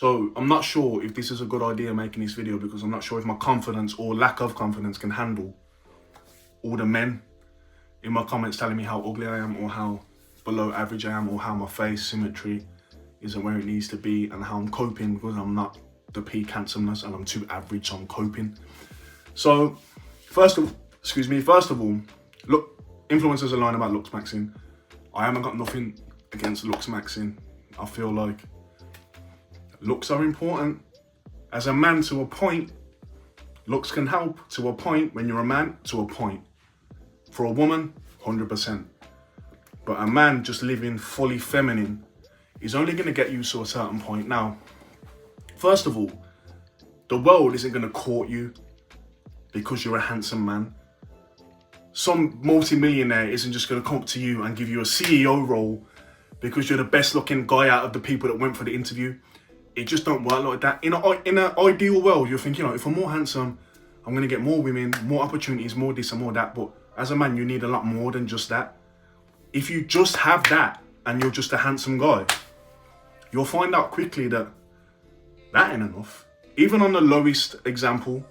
So I'm not sure if this is a good idea making this video, because I'm not sure if my confidence or lack of confidence can handle all the men in my comments telling me how ugly I am, or how below average I am, or how my face symmetry isn't where it needs to be, and how I'm coping because I'm not the peak handsomeness and I'm too average, so I'm coping. So first of all, look, influencers are lying about Looksmaxxing. I haven't got nothing against Looksmaxxing. I feel like looks are important. As a man, to a point, looks can help to a point. When you're a man, to a point. For a woman, 100%. But a man just living fully feminine is only going to get you to a certain point. Now, first of all, the world isn't going to court you because you're a handsome man. Some multi-millionaire isn't just going to come up to you and give you a CEO role because you're the best looking guy out of the people that went for the interview. It just don't work like that. In an ideal world, you're thinking, if I'm more handsome, I'm going to get more women, more opportunities, more this and more that. But as a man, you need a lot more than just that. If you just have that and you're just a handsome guy, you'll find out quickly that that ain't enough. Even on the lowest example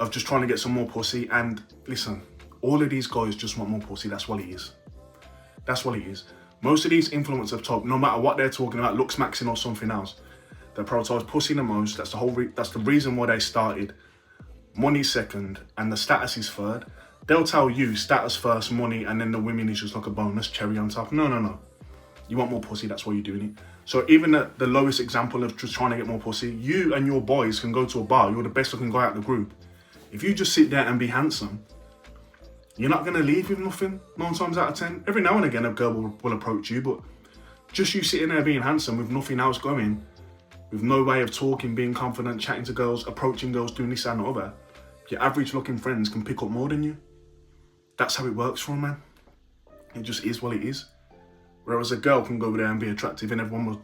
of just trying to get some more pussy, and listen, all of these guys just want more pussy. That's what it is. That's what it is. Most of these influencers talk, no matter what they're talking about, Looksmaxxing or something else, they prioritize pussy the most. That's the reason why they started. Money second, and the status is third. They'll tell you status first, money, and then the women is just like a bonus cherry on top. No. You want more pussy, that's why you're doing it. So even at the lowest example of just trying to get more pussy, you and your boys can go to a bar. You're the best looking guy out of the group. If you just sit there and be handsome, you're not going to leave with nothing 9 times out of 10. Every now and again, a girl will approach you, but just you sitting there being handsome with nothing else going, with no way of talking, being confident, chatting to girls, approaching girls, doing this and the other, your average looking friends can pick up more than you. That's how it works for a man. It just is what it is. Whereas a girl can go over there and be attractive and everyone will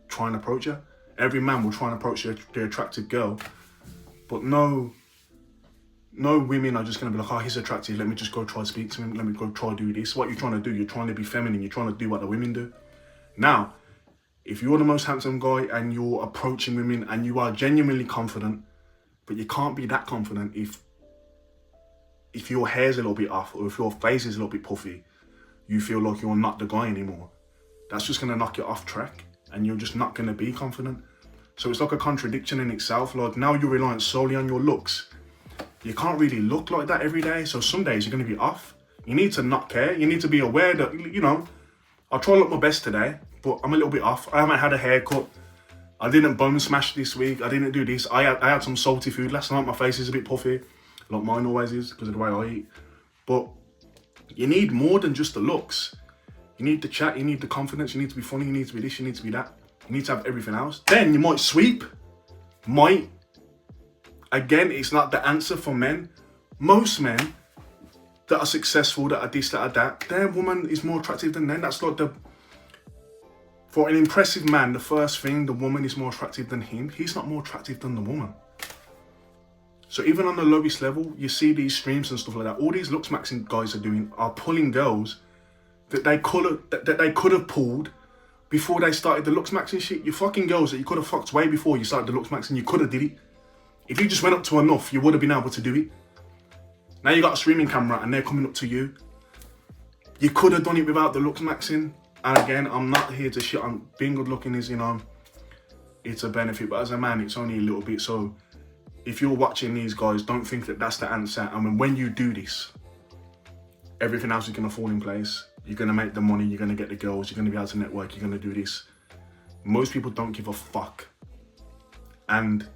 try and approach her. Every man will try and approach the attractive girl. But no women are just going to be like, he's attractive, let me just go try to speak to him, let me go try to do this. What you're trying to do, you're trying to be feminine, you're trying to do what the women do. Now, if you're the most handsome guy and you're approaching women and you are genuinely confident, but you can't be that confident if your hair's a little bit off, or if your face is a little bit puffy, you feel like you're not the guy anymore. That's just going to knock you off track and you're just not going to be confident. So it's like a contradiction in itself. Like, now you're relying solely on your looks. You can't really look like that every day. So some days you're going to be off. You need to not care. You need to be aware that, I'll try to look my best today, but I'm a little bit off. I haven't had a haircut. I didn't bone smash this week. I didn't do this. I had some salty food last night. My face is a bit puffy, like mine always is because of the way I eat. But you need more than just the looks. You need the chat, you need the confidence, you need to be funny, you need to be this, you need to be that. You need to have everything else. Then you might sweep. Might. Again, it's not the answer for men. Most men that are successful, that are this, that are that, their woman is more attractive than them. That's like for an impressive man, the first thing, the woman is more attractive than him. He's not more attractive than the woman. So even on the lowest level, you see these streams and stuff like that. All these Looksmaxxing guys are pulling girls that they could have pulled before they started the Looksmaxxing shit. You're fucking girls that you could have fucked way before you started the Looksmaxxing. You could have did it. If you just went up to enough, you would have been able to do it. Now you got a streaming camera and they're coming up to you. You could have done it without the Looksmaxxing. And again, I'm not here to shit on being good looking is, it's a benefit. But as a man, it's only a little bit. So if you're watching these guys, don't think that that's the answer. And when you do this, everything else is going to fall in place. You're going to make the money, you're going to get the girls, you're going to be able to network, you're going to do this. Most people don't give a fuck. And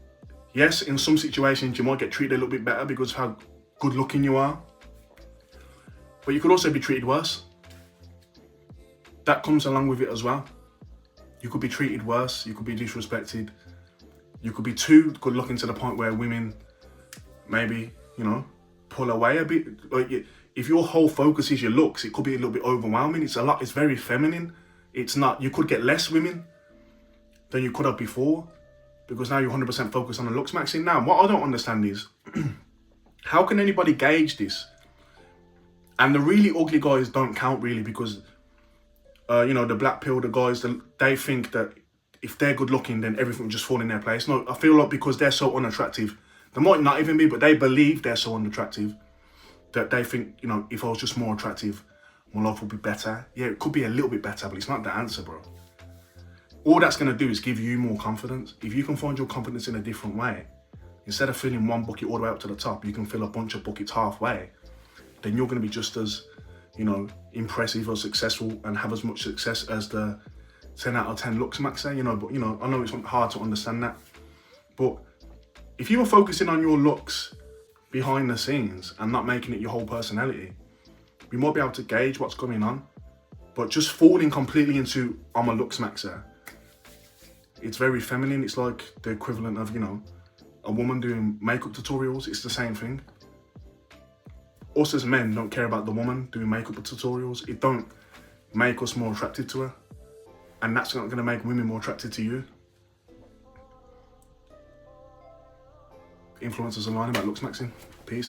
yes, in some situations, you might get treated a little bit better because of how good looking you are. But you could also be treated worse. That comes along with it as well. You could be treated worse, you could be disrespected. You could be too good looking to the point where women maybe, pull away a bit. Like, if your whole focus is your looks, it could be a little bit overwhelming. It's very feminine. It's not, you could get less women than you could have before because now you're 100% focused on the Looksmaxxing. Now, what I don't understand is, how can anybody gauge this? And the really ugly guys don't count really because, the black pill, the guys, they think that if they're good looking, then everything will just fall in their place. No, I feel like because they're so unattractive, they might not even be, but they believe they're so unattractive that they think, you know, if I was just more attractive, my life would be better. Yeah, it could be a little bit better, but it's not the answer, bro. All that's going to do is give you more confidence. If you can find your confidence in a different way, instead of filling one bucket all the way up to the top, you can fill a bunch of buckets halfway, then you're going to be just as, you know, impressive or successful and have as much success as the 10 out of 10 Looksmaxxing, you know. But, you know, I know it's hard to understand that. But if you were focusing on your looks behind the scenes and not making it your whole personality, we might be able to gauge what's going on. But just falling completely into, I'm a Looksmaxxer, it's very feminine. It's like the equivalent of, you know, a woman doing makeup tutorials. It's the same thing. Us as men don't care about the woman doing makeup tutorials. It don't make us more attracted to her. And that's not going to make women more attracted to you. Influencers are lying about Looksmaxxing. Peace.